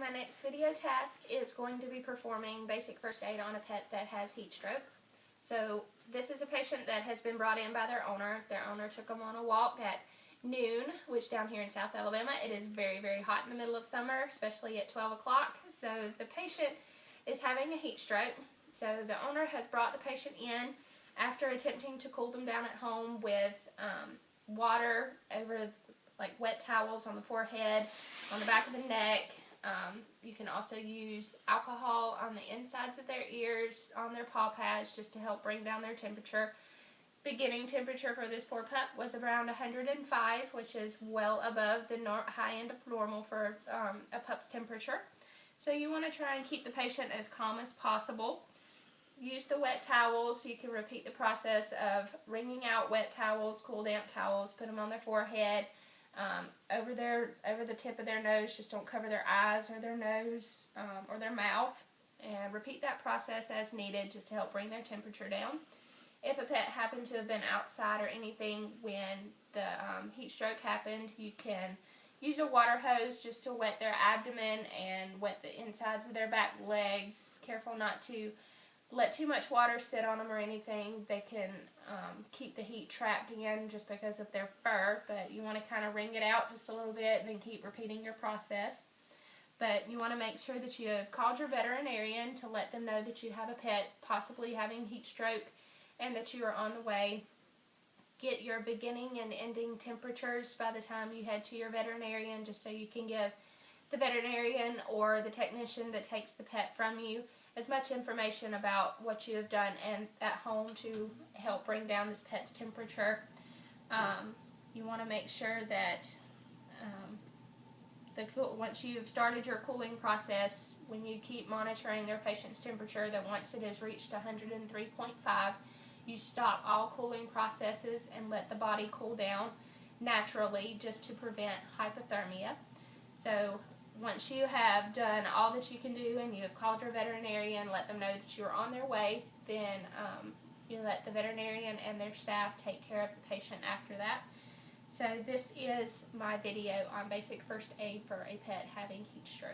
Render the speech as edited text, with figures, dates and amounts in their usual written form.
my next video task is going to be performing basic first aid on a pet that has heat stroke. So this is a patient that has been brought in by their owner. Their owner took them on a walk at noon, which down here in South Alabama, it is very, very hot in the middle of summer, especially at 12 o'clock. So the patient is having a heat stroke. So the owner has brought the patient in after attempting to cool them down at home with water over, like wet towels on the forehead, on the back of the neck. You can also use alcohol on the insides of their ears, on their paw pads, just to help bring down their temperature. Beginning temperature for this poor pup was around 105, which is well above the high end of normal for a pup's temperature. So you want to try and keep the patient as calm as possible. Use the wet towels. You can repeat the process of wringing out wet towels, cool damp towels, put them on their forehead, over the tip of their nose. Just don't cover their eyes or their nose or their mouth. And repeat that process as needed just to help bring their temperature down. If a pet happened to have been outside or anything when the heat stroke happened, you can use a water hose just to wet their abdomen and wet the insides of their back legs. Careful not to let too much water sit on them or anything. They can keep the heat trapped in just because of their fur, but you want to kind of wring it out just a little bit and then keep repeating your process. But you want to make sure that you have called your veterinarian to let them know that you have a pet possibly having heat stroke and that you are on the way. Get your beginning and ending temperatures by the time you head to your veterinarian, just so you can give the veterinarian or the technician that takes the pet from you as much information about what you have done and at home to help bring down this pet's temperature. You want to make sure that once you've started your cooling process, when you keep monitoring their patient's temperature, that once it has reached 103.5, you stop all cooling processes and let the body cool down naturally just to prevent hypothermia. So once you have done all that you can do and you have called your veterinarian, let them know that you are on their way, then you let the veterinarian and their staff take care of the patient after that. So this is my video on basic first aid for a pet having heat stroke.